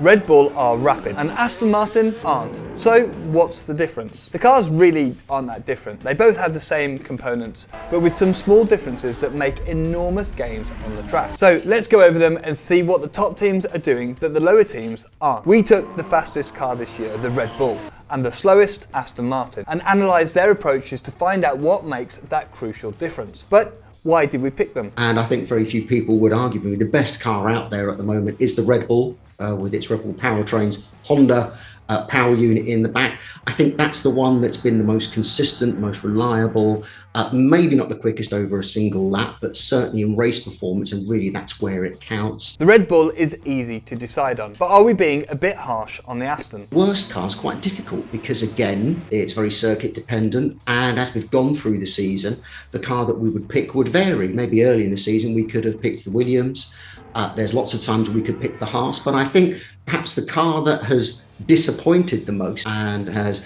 Red Bull are rapid and Aston Martin aren't. So what's the difference? The cars really aren't that different. They both have the same components, but with some small differences that make enormous gains on the track. So let's go over them and see what the top teams are doing that the lower teams aren't. We took the fastest car this year, the Red Bull, and the slowest, Aston Martin, and analysed their approaches to find out what makes that crucial difference. But why did we pick them? And I think very few people would argue with me. The best car out there at the moment is the Red Bull with its Red Bull powertrains, Honda power unit in the back. I think that's the one that's been the most consistent, most reliable, maybe not the quickest over a single lap, but certainly in race performance, and really that's where it counts. The Red Bull is easy to decide on, but are we being a bit harsh on the Aston? Worst car's quite difficult because again, it's very circuit dependent, and as we've gone through the season, the car that we would pick would vary. Maybe early in the season we could have picked the Williams. There's lots of times we could pick the Haas, but I think perhaps the car that has disappointed the most and has,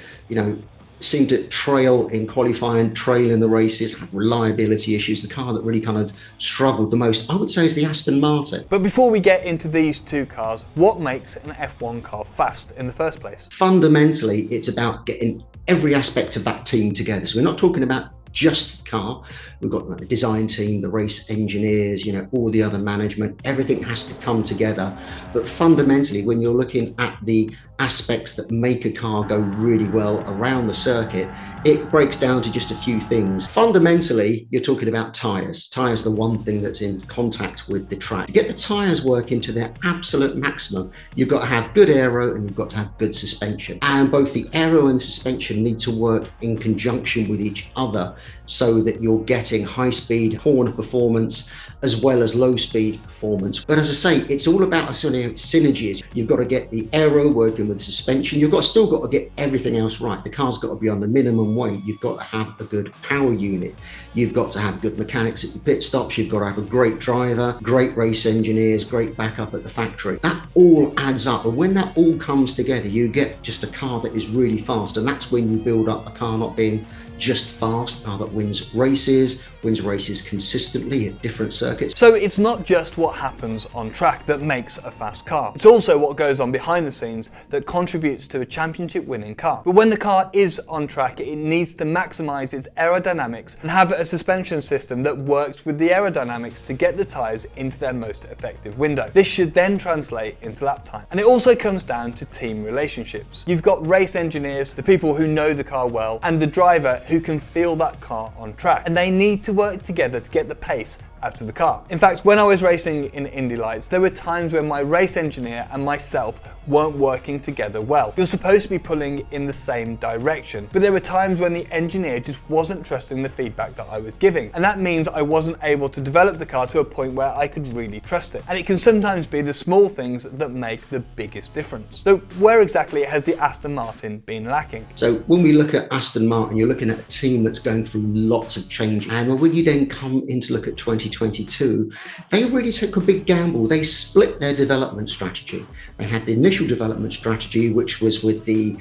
seemed to trail in qualifying, trail in the races, have reliability issues, the car that really kind of struggled the most, I would say, is the Aston Martin. But before we get into these two cars, what makes an F1 car fast in the first place? Fundamentally, it's about getting every aspect of that team together. So we're not talking about just the car. We've got the design team, the race engineers, all the other management, everything has to come together. But fundamentally, when you're looking at the aspects that make a car go really well around the circuit, it breaks down to just a few things. Fundamentally, you're talking about tyres. Tyres are the one thing that's in contact with the track. To get the tyres working to their absolute maximum, you've got to have good aero and you've got to have good suspension. And both the aero and the suspension need to work in conjunction with each other so that you're getting high-speed corner performance as well as low-speed performance. But as I say, it's all about synergies. You've got to get the aero working with the suspension. You've still got to get everything else right. The car's got to be on the minimum weight. You've got to have a good power unit. You've got to have good mechanics at the pit stops. You've got to have a great driver, great race engineers, great backup at the factory. That all adds up. And when that all comes together, you get just a car that is really fast. And that's when you build up a car not being just fast, a car that wins races consistently at different circuits. So it's not just what happens on track that makes a fast car. It's also what goes on behind the scenes that contributes to a championship winning car. But when the car is on track, it needs to maximize its aerodynamics and have a suspension system that works with the aerodynamics to get the tyres into their most effective window. This should then translate into lap time. And it also comes down to team relationships. You've got race engineers, the people who know the car well, and the driver who can feel that car on track. And they need to work together to get the pace out of the car. In fact, when I was racing in Indy Lights, there were times when my race engineer and myself weren't working together well. You're supposed to be pulling in the same direction, but there were times when the engineer just wasn't trusting the feedback that I was giving. And that means I wasn't able to develop the car to a point where I could really trust it. And it can sometimes be the small things that make the biggest difference. So where exactly has the Aston Martin been lacking? So when we look at Aston Martin, you're looking at a team that's going through lots of change. And when you then come in to look at 2022, they really took a big gamble. They split their development strategy. They had the initial development strategy, which was with the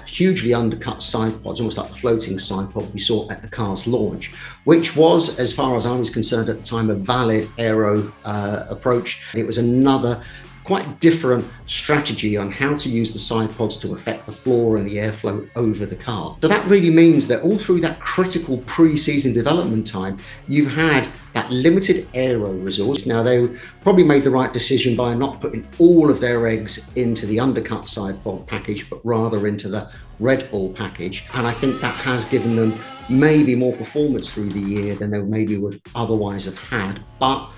hugely undercut side pods, almost like the floating side pod we saw at the car's launch, which was, as far as I was concerned at the time, a valid aero approach. It was another quite different strategy on how to use the side pods to affect the floor and the airflow over the car. So that really means that all through that critical pre-season development time, you've had that limited aero resource. Now, they probably made the right decision by not putting all of their eggs into the undercut side pod package, but rather into the Red Bull package. And I think that has given them maybe more performance through the year than they maybe would otherwise have had. But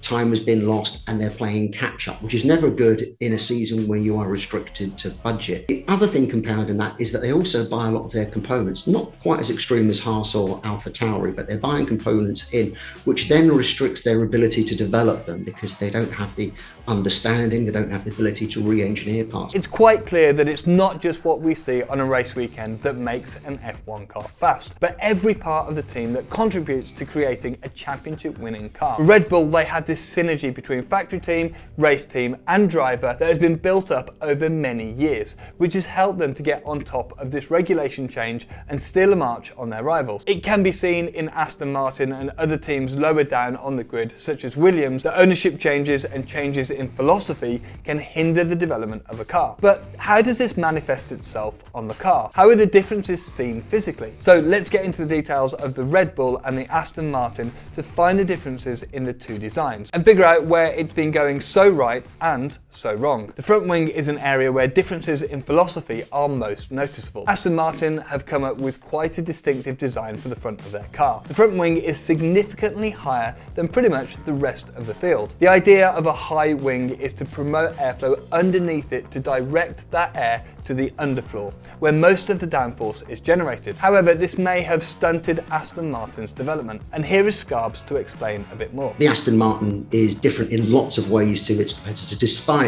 time has been lost and they're playing catch up, which is never good in a season where you are restricted to budget. The other thing compounding that is that they also buy a lot of their components, not quite as extreme as Haas or AlphaTauri, but they're buying components in, which then restricts their ability to develop them because they don't have the understanding, they don't have the ability to re-engineer parts. It's quite clear that it's not just what we see on a race weekend that makes an F1 car fast, but every part of the team that contributes to creating a championship winning car. Red Bull they have this synergy between factory team, race team and driver that has been built up over many years, which has helped them to get on top of this regulation change and steal a march on their rivals. It can be seen in Aston Martin and other teams lower down on the grid, such as Williams, that ownership changes and changes in philosophy can hinder the development of a car. But how does this manifest itself on the car? How are the differences seen physically? So let's get into the details of the Red Bull and the Aston Martin to find the differences in the two designs and figure out where it's been going so right and so wrong. The front wing is an area where differences in philosophy are most noticeable. Aston Martin have come up with quite a distinctive design for the front of their car. The front wing is significantly higher than pretty much the rest of the field. The idea of a high wing is to promote airflow underneath it to direct that air to the underfloor, where most of the downforce is generated. However, this may have stunted Aston Martin's development, and here is Scarbs to explain a bit more. The Aston Martin is different in lots of ways to its competitor, despite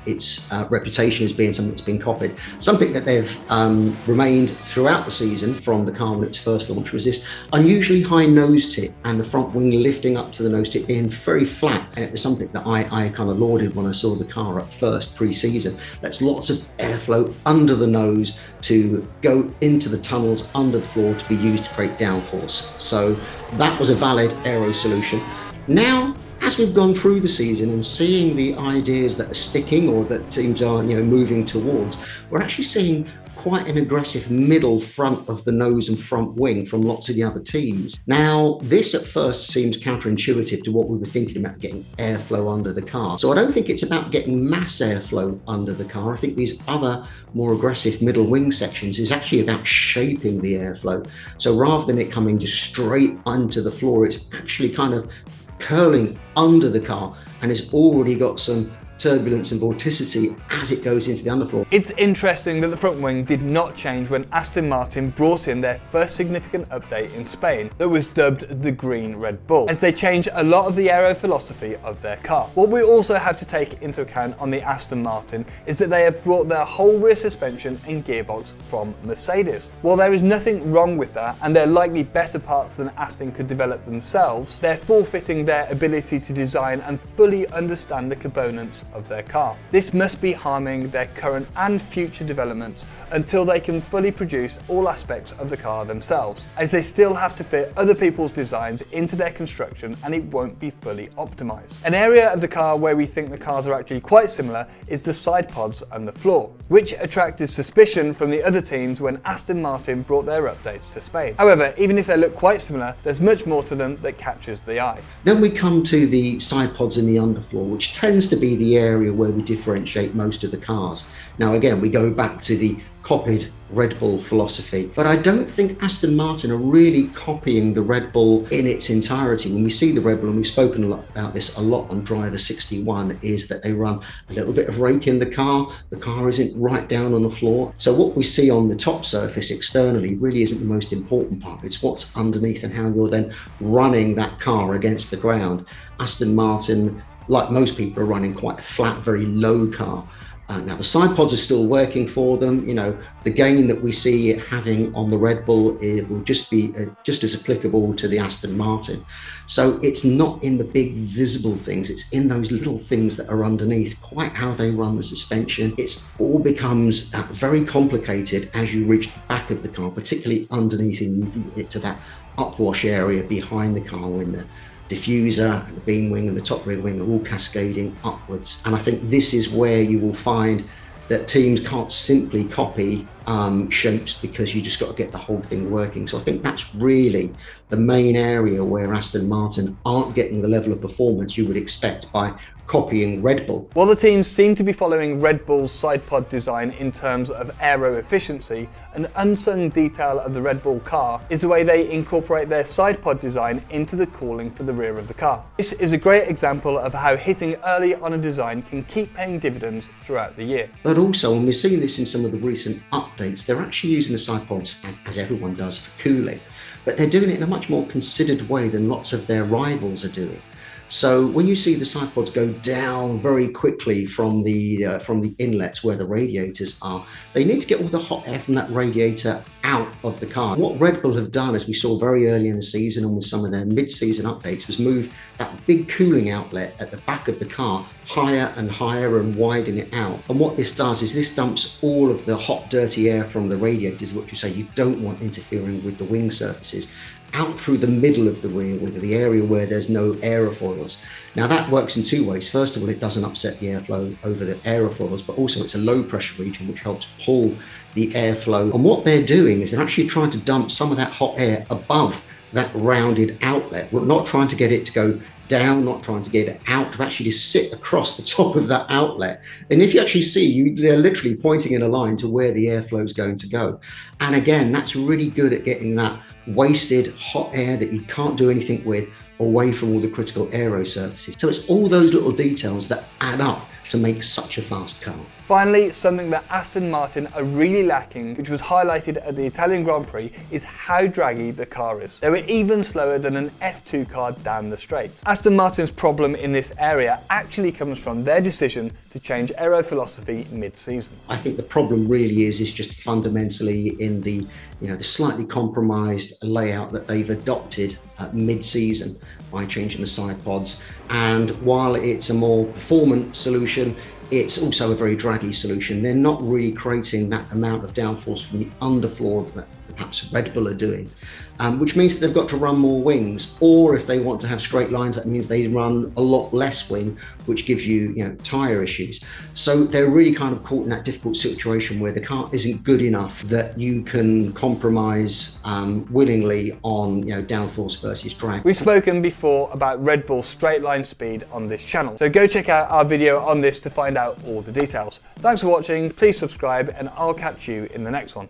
its reputation as being something that's been copied. Something that they've remained throughout the season from the car when its first launch was this unusually high nose tip and the front wing lifting up to the nose tip being very flat. And it was something that I kind of lauded when I saw the car at first pre-season. That's lots of airflow under the nose to go into the tunnels under the floor to be used to create downforce. So that was a valid aero solution. Now, as we've gone through the season and seeing the ideas that are sticking or that teams are moving towards, we're actually seeing quite an aggressive middle front of the nose and front wing from lots of the other teams. Now, this at first seems counterintuitive to what we were thinking about, getting airflow under the car. So I don't think it's about getting mass airflow under the car. I think these other more aggressive middle wing sections is actually about shaping the airflow. So rather than it coming just straight onto the floor, it's actually kind of curling under the car, and it's already got some turbulence and vorticity as it goes into the underfloor. It's interesting that the front wing did not change when Aston Martin brought in their first significant update in Spain that was dubbed the Green Red Bull, as they change a lot of the aero philosophy of their car. What we also have to take into account on the Aston Martin is that they have brought their whole rear suspension and gearbox from Mercedes. While there is nothing wrong with that, and they're likely better parts than Aston could develop themselves, they're forfeiting their ability to design and fully understand the components of their car. This must be harming their current and future developments until they can fully produce all aspects of the car themselves, as they still have to fit other people's designs into their construction and it won't be fully optimized. An area of the car where we think the cars are actually quite similar is the side pods and the floor, which attracted suspicion from the other teams when Aston Martin brought their updates to Spain. However, even if they look quite similar, there's much more to them that catches the eye. Then we come to the side pods in the underfloor, which tends to be the area where we differentiate most of the cars. Now again, we go back to the copied Red Bull philosophy, but I don't think Aston Martin are really copying the Red Bull in its entirety. When we see the Red Bull, and we've spoken a lot about this a lot on Driver 61, is that they run a little bit of rake in the car isn't right down on the floor. So what we see on the top surface externally really isn't the most important part. It's what's underneath and how you're then running that car against the ground. Aston Martin, like most people, are running quite a flat, very low car. Now the side pods are still working for them. The gain that we see it having on the Red Bull, it will just be just as applicable to the Aston Martin. So it's not in the big visible things, it's in those little things that are underneath, quite how they run the suspension. It's all becomes very complicated as you reach the back of the car, particularly underneath, and you get to that upwash area behind the car when the diffuser, the beam wing and the top rear wing are all cascading upwards. And I think this is where you will find that teams can't simply copy shapes, because you just got to get the whole thing working. So I think that's really the main area where Aston Martin aren't getting the level of performance you would expect by copying Red Bull. While the teams seem to be following Red Bull's side pod design in terms of aero efficiency, an unsung detail of the Red Bull car is the way they incorporate their side pod design into the cooling for the rear of the car. This is a great example of how hitting early on a design can keep paying dividends throughout the year. But also, and we're seeing this in some of the recent updates, they're actually using the side pods, as everyone does, for cooling, but they're doing it in a much more considered way than lots of their rivals are doing. So when you see the side pods go down very quickly from the inlets where the radiators are, they need to get all the hot air from that radiator out of the car. What Red Bull have done, as we saw very early in the season and with some of their mid-season updates, was move that big cooling outlet at the back of the car higher and higher and widen it out. And what this does is this dumps all of the hot, dirty air from the radiators, what you say you don't want interfering with the wing surfaces, out through the middle of the rear wing, the area where there's no aerofoils. Now that works in two ways. First of all, it doesn't upset the airflow over the aerofoils, but also it's a low pressure region which helps pull the airflow. And what they're doing is they're actually trying to dump some of that hot air above that rounded outlet. We're not trying to get it to go down, not trying to get it out, to actually just sit across the top of that outlet. And if you actually see, they're literally pointing in a line to where the airflow is going to go. And again, that's really good at getting that wasted hot air that you can't do anything with away from all the critical aero surfaces. So it's all those little details that add up to make such a fast car. Finally, something that Aston Martin are really lacking, which was highlighted at the Italian Grand Prix, is how draggy the car is. They were even slower than an F2 car down the straights. Aston Martin's problem in this area actually comes from their decision to change aero philosophy mid-season. I think the problem really is just fundamentally in the slightly compromised layout that they've adopted mid-season by changing the side pods. And while it's a more performant solution, it's also a very draggy solution. They're not really creating that amount of downforce from the underfloor that perhaps Red Bull are doing, which means that they've got to run more wings, or if they want to have straight lines, that means they run a lot less wing, which gives you, tyre issues. So they're really kind of caught in that difficult situation where the car isn't good enough that you can compromise willingly on downforce versus drag. We've spoken before about Red Bull's straight line speed on this channel, so go check out our video on this to find out all the details. Thanks for watching, please subscribe, and I'll catch you in the next one.